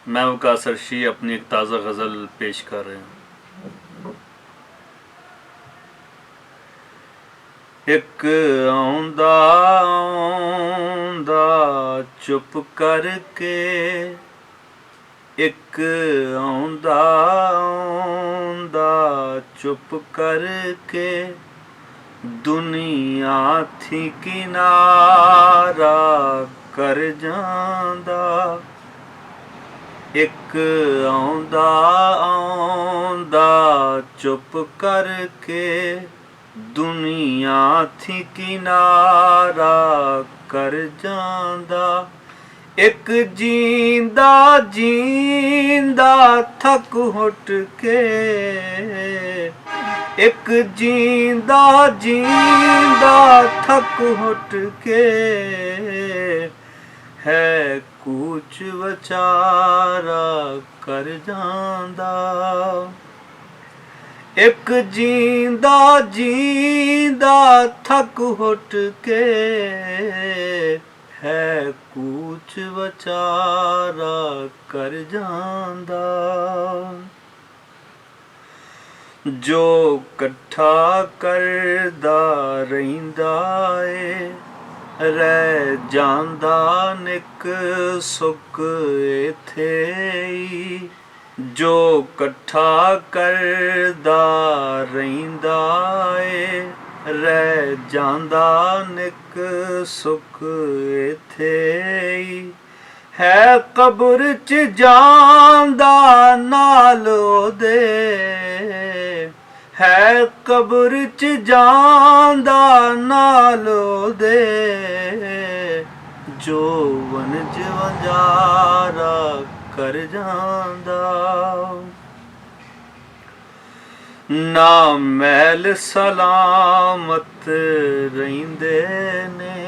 मैं वकास अर्शी अपनी एक ताज़ा गज़ल पेश कर रहे हूँ। एक आउंदा आउंदा चुप करके, एक आउंदा आउंदा चुप करके, दुनिया थी किनारा कर जांदा। एक आउंदा आउंदा चुप करके, दुनिया थी किनारा कर जांदा। एक जींदा जींदा थक हुट के, एक जींदा जींदा थक हुट के, है कूच विचारा कर जांदा। एक जींदा जींदा थक हुट के, है कूच विचारा कर जांदा। जो कट्ठा करदा रहिंदा ए, रह जांदा निक सुख इत्थे ही। जो कट्ठा करदा रहिंदा ए, रह जांदा निक सुख इत्थे ही। है कब्र च जांदा नाल ओदे, है कब्र च जांदा नाल ओदे, जो वंज वंजारा कर जांदा। ना मैल सलामत रहिंदे ने,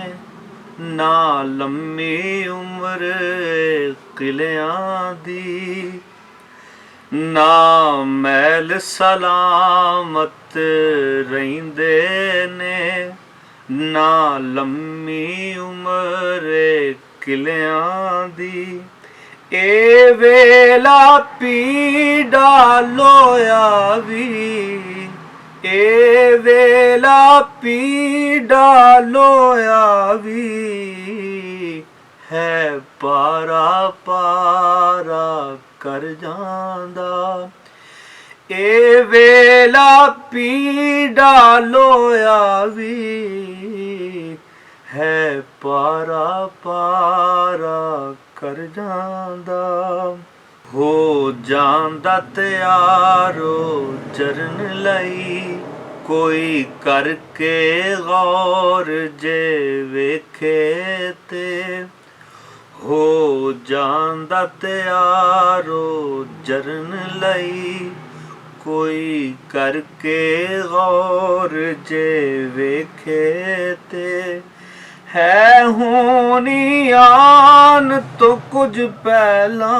ना लम्मी उम्र किलियां दी। ना मैल सलामत रहिंदे ने, ना लम्मी उम्र किलियां दी। ए वेला पीड़ा लोया वी, ए वेला पीड़ा लोया वी, है पारा पारा कर जांदा। ए वेला पीड़ा लोया वी, है पारा पारा कर जांदा। हो जांदा तैयारो चरण लई, कोई करके गौर जे वेखे ते। हो जांदा तैयारो चरण लई, कोई करके गौर जे वेखे ते। है होनी आन तो कुछ पहला,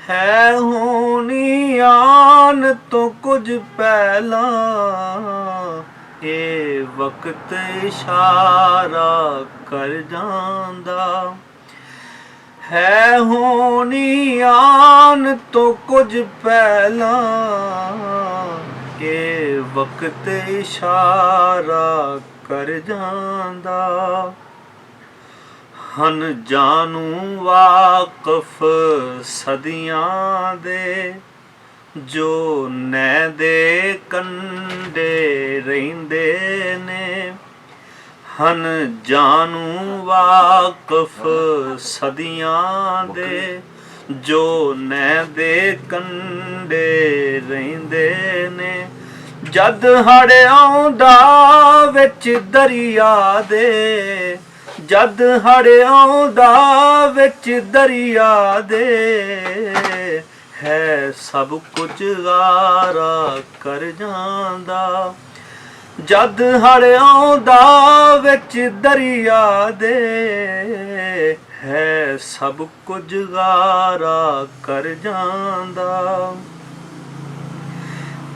है होनी आन तो कुछ पहला, ये वक्त इशारा कर जांदा। है होनी आन तो कुछ पहला, ये वक्त इशारा कर जांदा। हन जानू वाकफ सदियां दे, जो नै दे कंडे रहिंदे ने। हन जानू वाकफ सदियां दे, जो नै दे कंडे रहिंदे ने। जद हड़ आउंदा विच दरिया दे, जद हड़ आउंदा विच दरिया दे, है सब कुछ गारा कर जांदा। जद हड़ आउंदा विच दरिया दे, है सब कुछ गारा कर जांदा।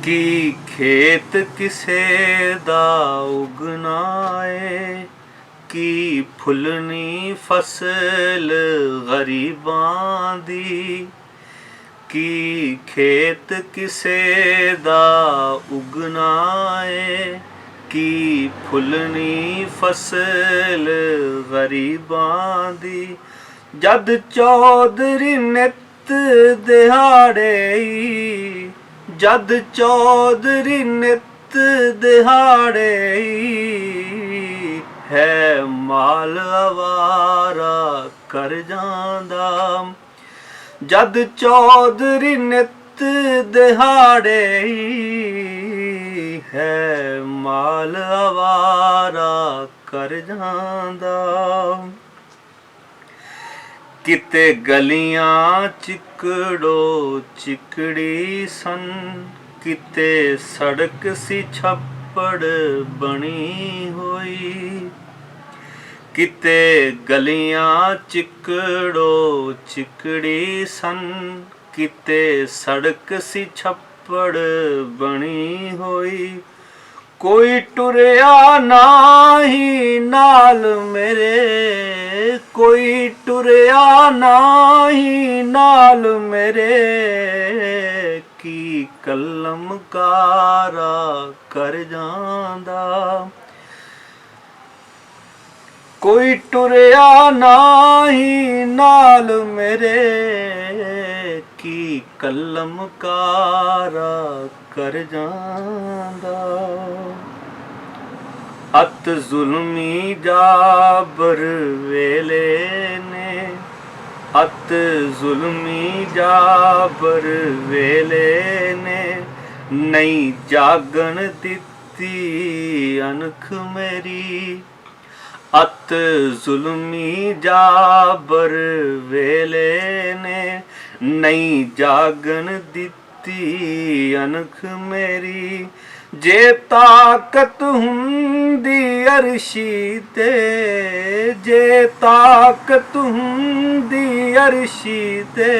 की खेत किसे दा उगना है, की फुलनी फसल गरीबां दी की खेत किसे दा उगना है की फुलनी फसल गरीबां दी जद चौधरी नित दिहाड़े जद चौधरी नित दिहाड़े है माल आवारा कर जांदा जद चौधरी नित दिहाड़े है माल आवारा कर जांदा किते गलियां चिकड़ो चिकड़ी सन किते सड़क सी छप्पड़ बनी होई किते गलियां चिकड़ो चिकड़ी सन किते सड़क सी छप्पड़ बनी होई कोई टुरया नाही नाल मेरे कोई टुरया नाही नाल मेरे की कलमकारा कर जांदा कोई टुरया नाही नाल मेरे की कलमकारा कर जांदा अत जुल्मी जाबर वेले ने अत जुल्मी जाबर वेले ने नहीं जागन दिती अनख मेरी अत जुल्मी जाबर वेले ने नहीं जागन दिती अनख मेरी जे ताकत हुंदी अरशी ते जे ताकत हुंदी अरशी ते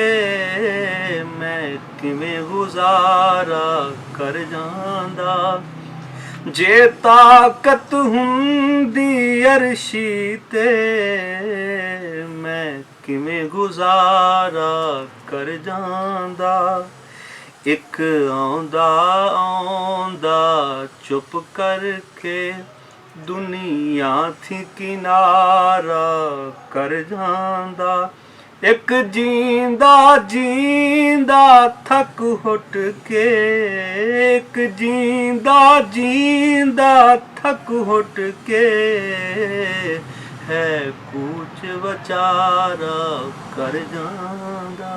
मैं किवें गुजारा कर जांदा जे ताकत हुंदी अरशी ते मैं किवें गुजारा कर जांदा एक आउंदा आउंदा चुप करके दुनिया थी किनारा कर जांदा एक जींदा जींदा थक हुट के एक जींदा जींदा थक हुट के है कूच बचारा कर जांदा।